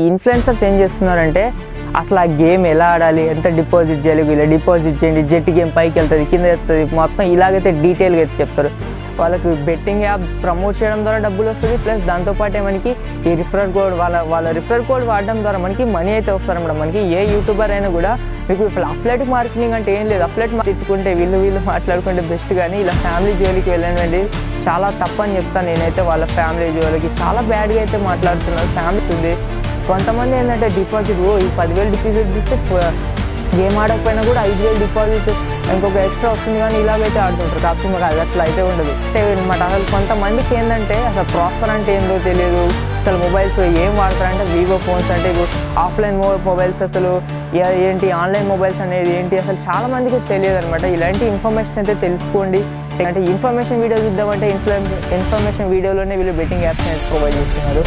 Influencers ఏం చేస్తున్నారంటే అసలు ఆ గేమ్ ఎలా ఆడాలి, ఎంత డిపాజిట్ చేయాలి, ఇలా డిపాజిట్ చేయండి, జెట్ గేమ్ పైకి వెళ్తుంది, కింద వెళ్తుంది, మొత్తం ఇలాగైతే డీటెయిల్గా అయితే చెప్తారు. వాళ్ళకి బెట్టింగ్ యాప్ ప్రమోట్ చేయడం ద్వారా డబ్బులు వస్తుంది, ప్లస్ దాంతోపాటే మనకి ఈ రిఫరల్ కోడ్ వాళ్ళ రిఫరల్ కోడ్ వాడడం ద్వారా మనకి మనీ అయితే వస్తారన్నమాట. మనకి ఏ యూట్యూబర్ అయినా కూడా మీకు ఇప్పుడు అఫ్లైట్ మార్కెటింగ్ అంటే ఏం లేదు, అఫ్లైట్ తిట్టుకుంటే వీళ్ళు మాట్లాడుకుంటే బెస్ట్, కానీ ఇలా ఫ్యామిలీ జోలికి వెళ్ళండి చాలా తప్పని చెప్తాను నేనైతే. వాళ్ళ ఫ్యామిలీ జోలికి చాలా బ్యాడ్గా అయితే మాట్లాడుతున్నారు. ఫ్యామిలీ ఉంది కొంతమంది ఏంటంటే డిపాజిట్ ఈ 10,000 డిపాజిట్ చేస్తే గేమ్ ఆడకపోయినా కూడా 5,000 డిపాజిట్ ఇంకొక ఎక్స్ట్రా వస్తుంది, కానీ ఇలాగైతే ఆడుతుంటారు. కాకపోతే మాకు అది అట్లా అయితే ఉండదు అనమాట. అసలు కొంతమందికి ఏంటంటే అసలు ప్రాసెసర్ అంటే ఏందో తెలియదు, అసలు మొబైల్స్ ఏం వాడతారంటే వివో ఫోన్స్ అంటే ఆఫ్లైన్ మొబైల్స్ అసలు ఏంటి, ఆన్లైన్ మొబైల్స్ అనేది ఏంటి అసలు చాలా మందికి తెలియదు అనమాట. ఇలాంటి ఇన్ఫర్మేషన్ అయితే తెలుసుకోండి. అంటే ఇన్ఫర్మేషన్ వీడియోస్ ఇద్దామంటే ఇన్ఫర్మేషన్ వీడియోలోనే వీళ్ళు బెట్టింగ్ యాప్స్ అనేది ప్రొవైడ్ చేస్తున్నారు.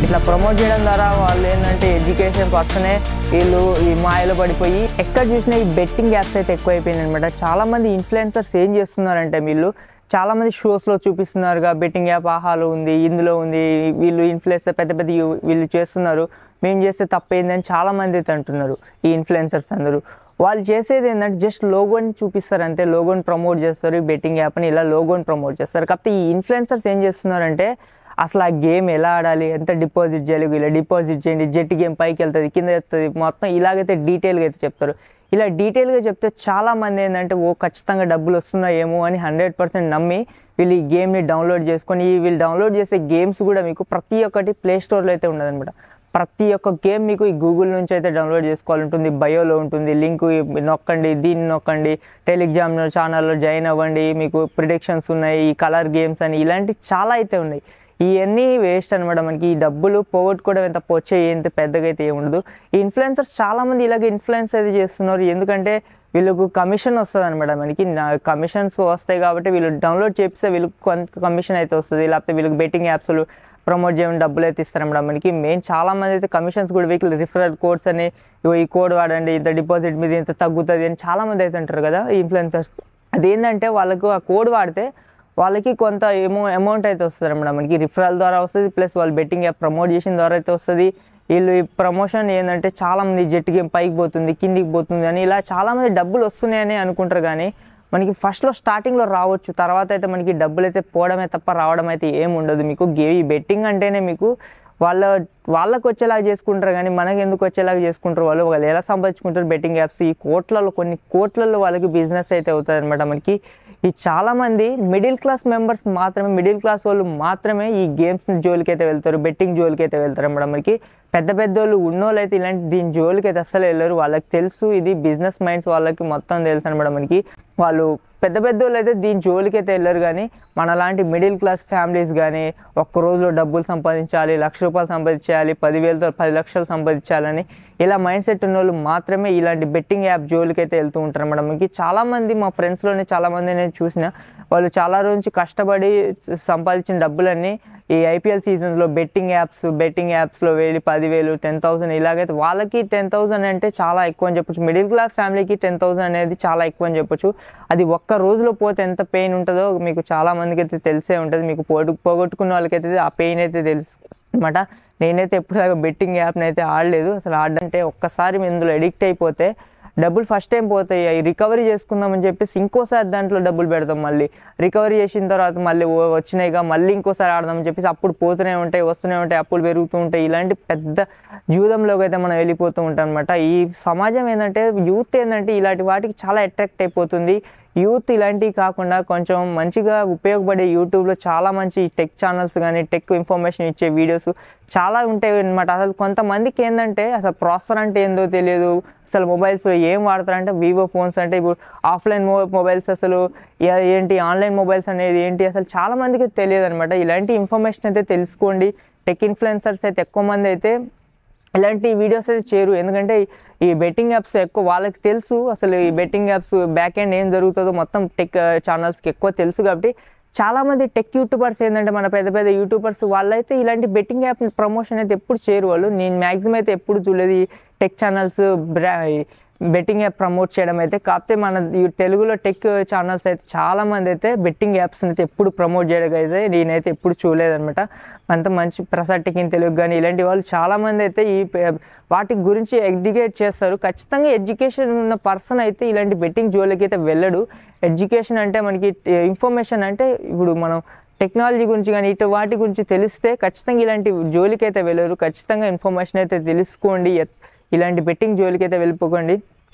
ఇట్లా ప్రమోట్ చేయడం ద్వారా వాళ్ళు ఏంటంటే ఎడ్యుకేషన్ పర్సనే వీళ్ళు ఈ మాయలో పడిపోయి ఎక్కడ చూసినా ఈ బెట్టింగ్ యాప్స్ అయితే ఎక్కువైపోయినాయి అనమాట. చాలామంది ఇన్ఫ్లుయెన్సర్స్ ఏం చేస్తున్నారంటే వీళ్ళు చాలామంది షోస్లో చూపిస్తున్నారుగా బెట్టింగ్ యాప్ ఆహాలో ఉంది, ఇందులో ఉంది, వీళ్ళు ఇన్ఫ్లుయెన్సర్ పెద్ద వీళ్ళు చేస్తున్నారు, మేము చేస్తే తప్పైందని చాలామంది అయితే అంటున్నారు. ఈ ఇన్ఫ్లుయెన్సర్స్ అందరూ వాళ్ళు చేసేది ఏంటంటే జస్ట్ లోగోని చూపిస్తారు అంతే, లోగోని ప్రమోట్ చేస్తారు, ఈ బెట్టింగ్ యాప్ అని ఇలా లోగోని ప్రమోట్ చేస్తారు. కాకపోతే ఈ ఇన్ఫ్లుయెన్సర్స్ ఏం చేస్తున్నారంటే అసలు ఆ గేమ్ ఎలా ఆడాలి, ఎంత డిపాజిట్ చేయాలి, ఇలా డిపాజిట్ చేయండి, జెట్ గేమ్ పైకి వెళ్తుంది, కింద వెళ్తుంది, మొత్తం ఇలాగైతే డీటెయిల్గా అయితే చెప్తారు. ఇలా డీటెయిల్గా చెప్తే చాలామంది ఏంటంటే ఖచ్చితంగా డబ్బులు వస్తున్నాయేమో అని 100% నమ్మి వీళ్ళు ఈ గేమ్ని డౌన్లోడ్ చేసుకొని వీళ్ళు డౌన్లోడ్ చేసే గేమ్స్ కూడా మీకు ప్రతి ఒక్కటి ప్లే స్టోర్లో అయితే ఉండదన్నమాట. ప్రతి ఒక్క గేమ్ మీకు ఈ గూగుల్ నుంచి అయితే డౌన్లోడ్ చేసుకోవాలి ఉంటుంది, బయోలో ఉంటుంది, లింక్ నొక్కండి, దీన్ని నొక్కండి, టెలిగ్రామ్ ఛానల్లో జాయిన్ అవ్వండి, మీకు ప్రిడిక్షన్స్ ఉన్నాయి, ఈ కలర్ గేమ్స్ అని ఇలాంటి చాలా అయితే ఉన్నాయి. ఇవన్నీ వేస్ట్ అనమాట. మనకి ఈ డబ్బులు పోగొట్టుకోవడం ఎంత పొచ్చే ఏంత పెద్దగా అయితే ఏముండదు. ఈ ఇన్ఫ్లుయెన్సర్స్ చాలామంది ఇలాగ ఇన్ఫ్లుయెన్స్ అయితే చేస్తున్నారు, ఎందుకంటే వీళ్ళకు కమిషన్ వస్తుంది అనమాట. మనకి కమిషన్స్ వస్తాయి కాబట్టి వీళ్ళు డౌన్లోడ్ చేపిస్తే వీళ్ళకి కొంత కమిషన్ అయితే వస్తుంది, లేకపోతే వీళ్ళకి బెట్టింగ్ యాప్స్లు ప్రమోట్ చేయడం డబ్బులు అయితే ఇస్తారన్నమాట. మనకి మెయిన్ చాలామంది అయితే కమిషన్స్ కూడా వీళ్ళు రిఫరల్ కోడ్స్ అని ఈ కోడ్ వాడండి, ఇంత డిపాజిట్ మీద ఇంత తగ్గుతుంది అని చాలామంది అయితే అంటారు కదా ఈ ఇన్ఫ్లుయెన్సర్స్. అదేంటంటే వాళ్ళకు ఆ కోడ్ వాడితే వాళ్ళకి కొంత అమౌంట్ అయితే వస్తుంది అన్నమాట. మనకి రిఫరల్ ద్వారా వస్తుంది, ప్లస్ వాళ్ళు బెట్టింగ్ యాప్ ప్రమోట్ చేసిన ద్వారా అయితే వస్తుంది. వీళ్ళు ఈ ప్రమోషన్ ఏంటంటే చాలామంది జెట్ గేమ్ పైకి పోతుంది, కిందికి పోతుంది అని ఇలా చాలామంది డబ్బులు వస్తున్నాయని అనుకుంటారు, కానీ మనకి ఫస్ట్లో స్టార్టింగ్లో రావచ్చు, తర్వాత అయితే మనకి డబ్బులు అయితే పోవడమే తప్ప రావడం అయితే ఏమి ఉండదు. మీకు ఈ బెట్టింగ్ అంటేనే మీకు వాళ్ళకు వచ్చేలాగా చేసుకుంటారు, కానీ మనకి ఎందుకు వచ్చేలాగా చేసుకుంటారు, వాళ్ళు ఎలా సంపాదించుకుంటారు బెట్టింగ్ యాప్స్ ఈ కొన్ని కోట్లలో వాళ్ళకి బిజినెస్ అయితే అవుతుంది అనమాట. మనకి ఈ చాలామంది మిడిల్ క్లాస్ మెంబర్స్ మాత్రమే, మిడిల్ క్లాస్ వాళ్ళు మాత్రమే ఈ గేమ్స్ జోలికి అయితే వెళ్తారు, బెట్టింగ్ జోలికి అయితే వెళ్తారు అనమాట. మనకి పెద్ద వాళ్ళు ఉన్నోళ్ళు అయితే ఇలాంటి దీని జోలికి అయితే అస్సలు వెళ్ళరు. వాళ్ళకి తెలుసు ఇది బిజినెస్ మైండ్స్, వాళ్ళకి మొత్తం తెలుసు అనమాట. మనకి వాళ్ళు పెద్ద వాళ్ళు అయితే దీని జోలికి అయితే వెళ్ళరు, కానీ మనలాంటి మిడిల్ క్లాస్ ఫ్యామిలీస్ కానీ ఒక్క రోజులో డబ్బులు సంపాదించాలి, ₹1,00,000 సంపాదించాలి, 10,000తో 10 లక్షలు సంపాదించాలని ఇలా మైండ్ సెట్ ఉన్న వాళ్ళు మాత్రమే ఇలాంటి బెట్టింగ్ యాప్ జోలికి అయితే వెళ్తూ ఉంటారు అన్నమాట. మనకి చాలామంది మా ఫ్రెండ్స్లోనే చాలామంది నేను చూసిన వాళ్ళు చాలా రోజు కష్టపడి సంపాదించిన డబ్బులన్నీ ఈ ఐపీఎల్ సీజన్స్లో బెట్టింగ్ యాప్స్లో వెళ్ళి 10,000 10,000 ఇలాగైతే వాళ్ళకి 10,000 అంటే చాలా ఎక్కువ అని చెప్పొచ్చు. మిడిల్ క్లాస్ ఫ్యామిలీకి 10,000 అనేది చాలా ఎక్కువ అని చెప్పొచ్చు. అది ఒక్క రోజులో పోతే ఎంత పెయిన్ ఉంటుందో మీకు చాలా మందికి అయితే తెలిసే ఉంటుంది. మీకు పోగొట్టుకున్న వాళ్ళకైతే ఆ పెయిన్ అయితే తెలుసు అనమాట. నేనైతే ఎప్పుడు బెట్టింగ్ యాప్ని అయితే ఆడలేదు. అసలు ఆడంటే ఒక్కసారి ఇందులో ఎడిక్ట్ అయిపోతే డబ్బులు ఫస్ట్ టైం పోతాయి, అవి రికవరీ చేసుకుందామని చెప్పేసి ఇంకోసారి దాంట్లో డబ్బులు పెడతాం, మళ్ళీ రికవరీ చేసిన తర్వాత మళ్ళీ వచ్చినాయిగా మళ్ళీ ఇంకోసారి ఆడదామని చెప్పేసి అప్పుడు పోతూనే ఉంటాయి, వస్తూనే ఉంటాయి, అప్పులు పెరుగుతూ ఉంటాయి. ఇలాంటి పెద్ద జూదంలోకి అయితే మనం వెళ్ళిపోతూ ఉంటాం అనమాట. ఈ సమాజం ఏంటంటే యూత్ ఏంటంటే ఇలాంటి వాటికి చాలా అట్రాక్ట్ అయిపోతుంది. యూత్ ఇలాంటివి కాకుండా కొంచెం మంచిగా ఉపయోగపడే యూట్యూబ్లో చాలా మంచి టెక్ ఛానల్స్ కానీ టెక్ ఇన్ఫర్మేషన్ ఇచ్చే వీడియోస్ చాలా ఉంటాయి అనమాట. అసలు కొంతమందికి ఏంటంటే అసలు ప్రాసెసర్ అంటే ఏందో తెలియదు, అసలు మొబైల్స్ ఏం వాడతారంటే వివో ఫోన్స్ అంటే ఇప్పుడు ఆఫ్లైన్ మొబైల్స్ అసలు ఏంటి, ఆన్లైన్ మొబైల్స్ అనేది ఏంటి అసలు చాలా మందికి తెలియదు అనమాట. ఇలాంటి ఇన్ఫర్మేషన్ అయితే తెలుసుకోండి. టెక్ ఇన్ఫ్లుయెన్సర్స్ అయితే ఎక్కువ మంది అయితే ఇలాంటి వీడియోస్ అయితే చేయరు, ఎందుకంటే ఈ బెట్టింగ్ యాప్స్ ఎక్కువ వాళ్ళకి తెలుసు, అసలు ఈ బెట్టింగ్ యాప్స్ బ్యాక్ ఎండ్ ఏం జరుగుతుందో మొత్తం టెక్ ఛానల్స్కి ఎక్కువ తెలుసు. కాబట్టి చాలామంది టెక్ యూట్యూబర్స్ ఏంటంటే మన పెద్ద యూట్యూబర్స్ వాళ్ళైతే ఇలాంటి బెట్టింగ్ యాప్ ప్రమోషన్ అయితే ఎప్పుడు చేయరు. వాళ్ళు నేను మ్యాక్సిమం అయితే ఎప్పుడు చూడలేదు. Tech channels betting app promote చేయడం అయితే. కాకపోతే మన ఈ తెలుగులో టెక్ ఛానల్స్ అయితే చాలామంది అయితే బెట్టింగ్ యాప్స్ని అయితే ఎప్పుడు ప్రమోట్ చేయడం అయితే నేనైతే ఎప్పుడు చూడలేదనమాట. అంత మంచి ప్రసాద్ టెక్ ఇన్ తెలుగు కానీ ఇలాంటి వాళ్ళు చాలామంది అయితే వాటి గురించి ఎడ్యుకేట్ చేస్తారు. ఖచ్చితంగా ఎడ్యుకేషన్ ఉన్న పర్సన్ అయితే ఇలాంటి బెట్టింగ్ జోలికి అయితే వెళ్ళడు. ఎడ్యుకేషన్ అంటే మనకి ఇన్ఫర్మేషన్ అంటే ఇప్పుడు మనం టెక్నాలజీ గురించి కానీ ఇటు వాటి గురించి తెలిస్తే ఖచ్చితంగా ఇలాంటి జోలికి అయితే వెళ్ళరు. ఖచ్చితంగా ఇన్ఫర్మేషన్ అయితే తెలుసుకోండి. ఇలాంటి బెట్టింగ్ జోలికి అయితే వెళ్ళిపోకండి.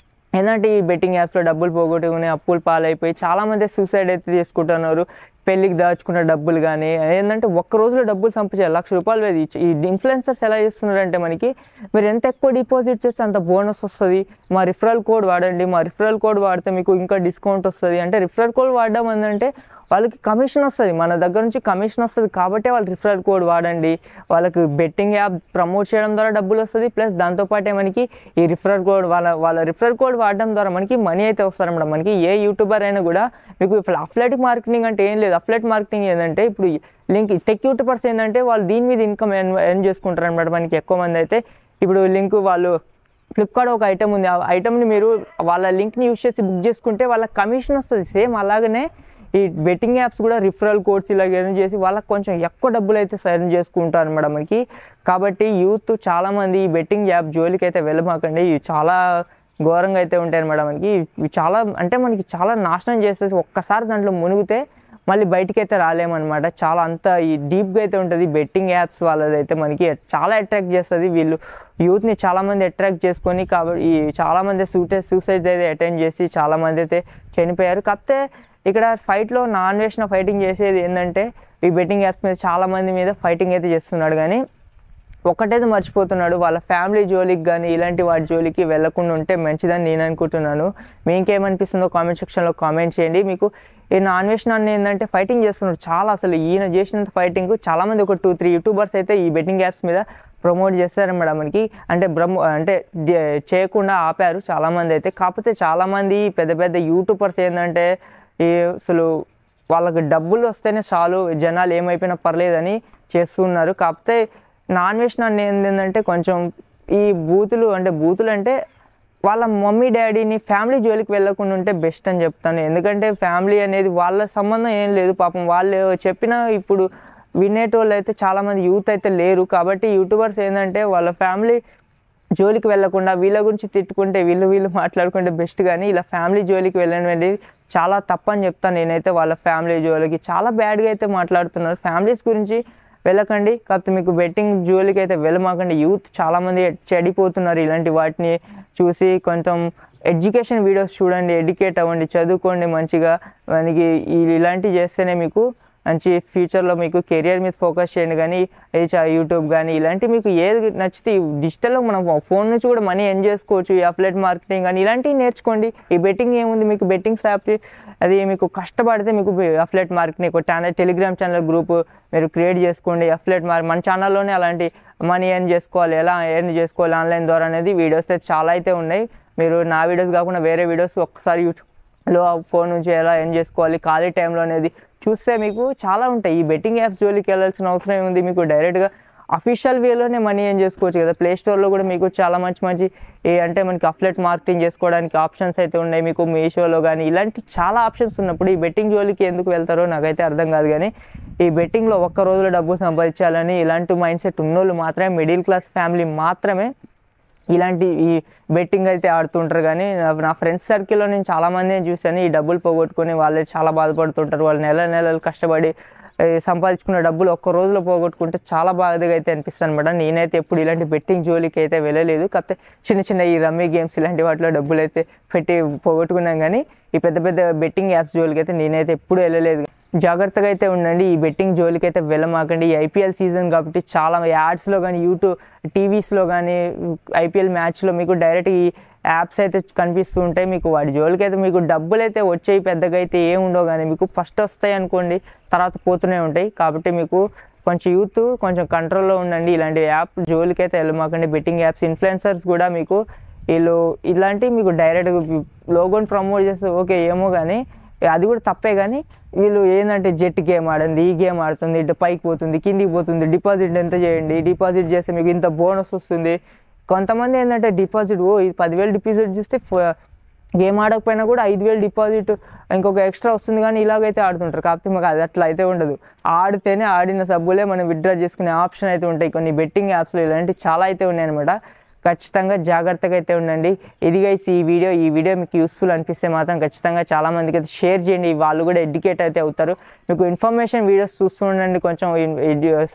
ఏంటంటే ఈ బెట్టింగ్ యాప్స్లో డబ్బులు పోగొట్టుకుని అప్పులు పాలైపోయి చాలామంది సూసైడ్ అయితే చేసుకుంటున్నారు. పెళ్ళికి దాచుకున్న డబ్బులు కానీ ఏంటంటే ఒక్క రోజులో డబ్బులు సంపాదించారు, ₹1,00,000. ఈ ఇన్ఫ్లుయెన్సర్స్ ఎలా చేస్తున్నారంటే మనకి మీరు ఎంత ఎక్కువ డిపాజిట్ చేస్తే అంత బోనస్ వస్తుంది, మా రిఫరల్ కోడ్ వాడండి, మా రిఫరల్ కోడ్ వాడితే మీకు ఇంకా డిస్కౌంట్ వస్తుంది అంటే రిఫరల్ కోడ్ వాడడం ఏంటంటే వాళ్ళకి కమిషన్ వస్తుంది, మన దగ్గర నుంచి కమిషన్ వస్తుంది కాబట్టి వాళ్ళు రిఫరల్ కోడ్ వాడండి. వాళ్ళకి బెట్టింగ్ యాప్ ప్రమోట్ చేయడం ద్వారా డబ్బులు వస్తుంది, ప్లస్ దాంతోపాటే మనకి ఈ రిఫరల్ కోడ్ వాళ్ళ రిఫరల్ కోడ్ వాడడం ద్వారా మనకి మనీ అయితే వస్తారన్నమాట. మనకి ఏ యూట్యూబర్ అయినా కూడా మీకు అఫ్లైట్ మార్కెటింగ్ అంటే ఏం లేదు. అఫ్లైట్ మార్కెటింగ్ ఏంటంటే ఇప్పుడు లింక్ టెక్ యూట్యూబర్స్ ఏంటంటే వాళ్ళు దీని మీద ఇన్కమ్ ఎర్న్ చేసుకుంటారు అనమాట. మనకి ఎక్కువ మంది అయితే ఇప్పుడు లింక్ వాళ్ళు ఫ్లిప్కార్ట్ ఒక ఐటమ్ ఉంది, ఆ ఐటమ్ని మీరు వాళ్ళ లింక్ని యూజ్ చేసి బుక్ చేసుకుంటే వాళ్ళకి కమిషన్ వస్తుంది. సేమ్ అలాగనే ఈ బెట్టింగ్ యాప్స్ కూడా రిఫరల్ కోడ్స్ ఇలా ఎర్న్ చేసి వాళ్ళకి కొంచెం ఎక్కువ డబ్బులు అయితే ఎర్న్ చేసుకుంటారు అనమాట మనకి. కాబట్టి యూత్ చాలామంది ఈ బెట్టింగ్ యాప్ జోలికి అయితే వెళ్ళమాకండి. ఇవి చాలా ఘోరంగా అయితే ఉంటాయి అనమాట మనకి. ఇవి చాలా అంటే మనకి చాలా నాశనం చేసేసి ఒక్కసారి దాంట్లో మునిగితే మళ్ళీ బయటికి అయితే రాలేమన్నమాట. చాలా అంత ఈ డీప్గా అయితే ఉంటుంది బెట్టింగ్ యాప్స్ వాళ్ళదైతే మనకి చాలా అట్రాక్ట్ చేస్తుంది. వీళ్ళు యూత్ని చాలామంది అట్రాక్ట్ చేసుకొని కాబట్టి ఈ చాలామంది సూసైడ్స్ అయితే అటెండ్ చేసి చాలామంది అయితే చనిపోయారు. కాకపోతే ఇక్కడ ఫైట్లో నాన్ వేసిన ఫైటింగ్ చేసేది ఏంటంటే ఈ బెట్టింగ్ యాప్స్ మీద చాలామంది మీద ఫైటింగ్ అయితే చేస్తున్నాడు. కానీ ఒక్కటైతే మర్చిపోతున్నాడు, వాళ్ళ ఫ్యామిలీ జోలికి కానీ ఇలాంటి వాటి జోలికి వెళ్ళకుండా ఉంటే మంచిదని నేను అనుకుంటున్నాను. మీకేమనిపిస్తుందో కామెంట్ సెక్షన్లో కామెంట్ చేయండి. మీకు ఈ నాన్ వేషన్ అన్న ఏంటంటే ఫైటింగ్ చేస్తున్నాడు చాలా. అసలు ఈయన చేసినంత ఫైటింగ్ చాలామంది ఒక 2-3 యూట్యూబర్స్ అయితే ఈ బెట్టింగ్ యాప్స్ మీద ప్రమోట్ చేస్తారన్నమాట మనకి. అంటే చేయకుండా ఆపారు చాలామంది అయితే. కాకపోతే చాలామంది పెద్ద పెద్ద యూట్యూబర్స్ ఏంటంటే అసలు వాళ్ళకి డబ్బులు వస్తేనే చాలు, జనాలు ఏమైపోయినా పర్లేదని చేస్తున్నారు. కాకపోతే నాన్ వేషన్ అన్న ఏంటంటే కొంచెం ఈ బూతులు అంటే వాళ్ళ మమ్మీ డాడీని ఫ్యామిలీ జోలికి వెళ్ళకుండా ఉంటే బెస్ట్ అని చెప్తాను. ఎందుకంటే ఫ్యామిలీ అనేది వాళ్ళ సంబంధం ఏం లేదు. పాపం వాళ్ళు చెప్పినా ఇప్పుడు వినేటోళ్ళు అయితే చాలామంది యూత్ అయితే లేరు. కాబట్టి యూట్యూబర్స్ ఏంటంటే వాళ్ళ ఫ్యామిలీ జోలికి వెళ్ళకుండా వీళ్ళ గురించి తిట్టుకుంటే వీళ్ళు మాట్లాడుకుంటే బెస్ట్. కానీ ఇలా ఫ్యామిలీ జోలికి వెళ్ళడం అనేది చాలా తప్పని చెప్తాను నేనైతే. వాళ్ళ ఫ్యామిలీ జోలికి చాలా బ్యాడ్గా అయితే మాట్లాడుతున్నారు. ఫ్యామిలీస్ గురించి వెళ్ళకండి. కాకపోతే మీకు బెట్టింగ్ జోలికి అయితే వెళ్ళమాకండి. యూత్ చాలామంది చెడిపోతున్నారు ఇలాంటి వాటిని చూసి. కొంచెం ఎడ్యుకేషన్ వీడియోస్ చూడండి, ఎడ్యుకేట్ అవ్వండి, చదువుకోండి మంచిగా. మనకి ఇలాంటివి చేస్తేనే మీకు మంచి ఫ్యూచర్లో మీకు కెరియర్ మీద ఫోకస్ చేయండి. కానీ యూట్యూబ్ కానీ ఇలాంటివి మీకు ఏది నచ్చితే డిజిటల్లో మనం ఫోన్ నుంచి కూడా మనీ ఎర్న్ చేసుకోవచ్చు. ఈ అఫ్లైట్ మార్కెటింగ్ కానీ ఇలాంటివి నేర్చుకోండి. ఈ బెట్టింగ్ ఏముంది, మీకు బెట్టింగ్స్ యాప్ అది మీకు కష్టపడితే మీకు అఫ్లైట్ మార్కెటింగ్ ఒక టెలిగ్రామ్ ఛానల్ గ్రూప్ మీరు క్రియేట్ చేసుకోండి. అఫ్లైట్ మన ఛానల్లోనే అలాంటి మనీ ఎర్న్ చేసుకోవాలి, ఎలా ఎర్న్ చేసుకోవాలి ఆన్లైన్ ద్వారా అనేది వీడియోస్ అయితే చాలా అయితే ఉన్నాయి. మీరు నా వీడియోస్ కాకుండా వేరే వీడియోస్ ఒక్కసారి యూట్యూబ్లో ఫోన్ నుంచి ఎలా ఎర్న్ చేసుకోవాలి ఖాళీ టైంలో అనేది చూస్తే మీకు చాలా ఉంటాయి. ఈ బెట్టింగ్ యాప్స్ జోలికి వెళ్ళాల్సిన అవసరం ఏముంది, మీకు డైరెక్ట్గా అఫీషియల్ వేలోనే మనీ ఏం చేసుకోవచ్చు కదా. ప్లే స్టోర్లో కూడా మీకు చాలా మంచి అంటే మనకి అఫ్లైట్ మార్కెటింగ్ చేసుకోవడానికి ఆప్షన్స్ అయితే ఉన్నాయి. మీకు మీషోలో కానీ ఇలాంటి చాలా ఆప్షన్స్ ఉన్నప్పుడు ఈ బెట్టింగ్ జోలికి ఎందుకు వెళ్తారో నాకైతే అర్థం కాదు. కానీ ఈ బెట్టింగ్లో ఒక్క రోజులో డబ్బు సంపాదించాలని ఇలాంటి మైండ్ సెట్ ఉన్నోళ్ళు మాత్రమే, మిడిల్ క్లాస్ ఫ్యామిలీ మాత్రమే ఇలాంటి ఈ బెట్టింగ్ అయితే ఆడుతుంటారు. కానీ నా ఫ్రెండ్స్ సర్కిల్లో నేను చాలామందిని చూశాను ఈ డబ్బులు పోగొట్టుకొని వాళ్ళే చాలా బాధపడుతుంటారు. వాళ్ళు నెలలు కష్టపడి సంపాదించుకున్న డబ్బులు ఒక్క రోజులో పోగొట్టుకుంటే చాలా బాధగా అయితే అనిపిస్తుంది అనమాట. నేనైతే ఎప్పుడు ఇలాంటి బెట్టింగ్ జోలికి అయితే వెళ్ళలేదు. కాకపోతే చిన్న ఈ రమ్మీ గేమ్స్ ఇలాంటి వాటిలో డబ్బులు అయితే పెట్టి పోగొట్టుకున్నాం. కానీ ఈ పెద్ద బెట్టింగ్ యాప్స్ జోలికి అయితే నేనైతే ఎప్పుడు వెళ్ళలేదు. జాగ్రత్తగా అయితే ఉండండి, ఈ బెట్టింగ్ జోలికి అయితే వెళ్ళమాకండి. ఈ ఐపీఎల్ సీజన్ కాబట్టి చాలా యాడ్స్లో కానీ యూట్యూబ్ టీవీస్లో కానీ ఐపీఎల్ మ్యాచ్లో మీకు డైరెక్ట్ ఈ యాప్స్ అయితే కనిపిస్తూ ఉంటాయి. మీకు వాటి జోలికి అయితే మీకు డబ్బులు అయితే వచ్చాయి పెద్దగా అయితే ఏం ఉండవు. కానీ మీకు ఫస్ట్ వస్తాయి అనుకోండి, తర్వాత పోతూనే ఉంటాయి. కాబట్టి మీకు కొంచెం యూత్ కొంచెం కంట్రోల్లో ఉండండి. ఇలాంటి యాప్ జోలికి అయితే వెళ్ళమాకండి. బెట్టింగ్ యాప్స్ ఇన్ఫ్లుయెన్సర్స్ కూడా మీకు ఇలాంటివి మీకు డైరెక్ట్ లోగోని ప్రమోట్ చేస్తే ఓకే ఏమో, కానీ అది కూడా తప్పే. కానీ వీళ్ళు ఏంటంటే జెట్ గేమ్ ఆడింది, ఈ గేమ్ ఆడుతుంది, ఇటు పైకి పోతుంది, కిందికి పోతుంది, డిపాజిట్ ఎంత చేయండి, డిపాజిట్ చేస్తే మీకు ఇంత బోనస్ వస్తుంది, కొంతమంది ఏంటంటే డిపాజిట్ ఇది 10,000 డిపాజిట్ చేస్తే గేమ్ ఆడకపోయినా కూడా 5,000 డిపాజిట్ ఇంకొక ఎక్స్ట్రా వస్తుంది కానీ ఇలాగైతే ఆడుతుంటారు. కాకపోతే మాకు అది అట్లా అయితే ఉండదు. ఆడితేనే ఆడిన సబ్బులే మనం విత్డ్రా చేసుకునే ఆప్షన్ అయితే ఉంటాయి కొన్ని బెట్టింగ్ యాప్స్లో. ఇలాంటివి చాలా అయితే ఉన్నాయన్నమాట. ఖచ్చితంగా జాగ్రత్తగా అయితే ఉండండి. ఇది గైస్ ఈ వీడియో మీకు యూస్ఫుల్ అనిపిస్తే మాత్రం ఖచ్చితంగా చాలామందికి అయితే షేర్ చేయండి. వాళ్ళు కూడా ఎడ్యుకేట్ అయితే అవుతారు. మీకు ఇన్ఫర్మేషన్ వీడియోస్ చూస్తూ ఉండండి కొంచెం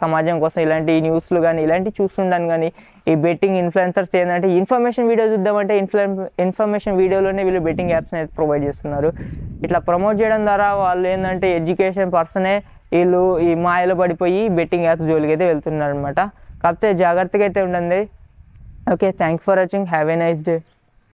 సమాజం కోసం. ఇలాంటి న్యూస్లు కానీ ఇలాంటివి చూస్తుండను. కానీ ఈ బెట్టింగ్ ఇన్ఫ్లుయెన్సర్స్ ఏంటంటే ఇన్ఫర్మేషన్ వీడియో చూద్దామంటే ఇన్ఫర్మేషన్ వీడియోలోనే వీళ్ళు బెట్టింగ్ యాప్స్ని అయితే ప్రొవైడ్ చేస్తున్నారు. ఇట్లా ప్రమోట్ చేయడం ద్వారా వాళ్ళు ఏంటంటే ఎడ్యుకేషన్ పర్సనే వీళ్ళు ఈ మాయలో పడిపోయి బెట్టింగ్ యాప్స్ జోలికి అయితే వెళ్తున్నారు అనమాట. కాకపోతే జాగ్రత్తగా అయితే ఉండండి. Okay, thanks for watching. Have a nice day.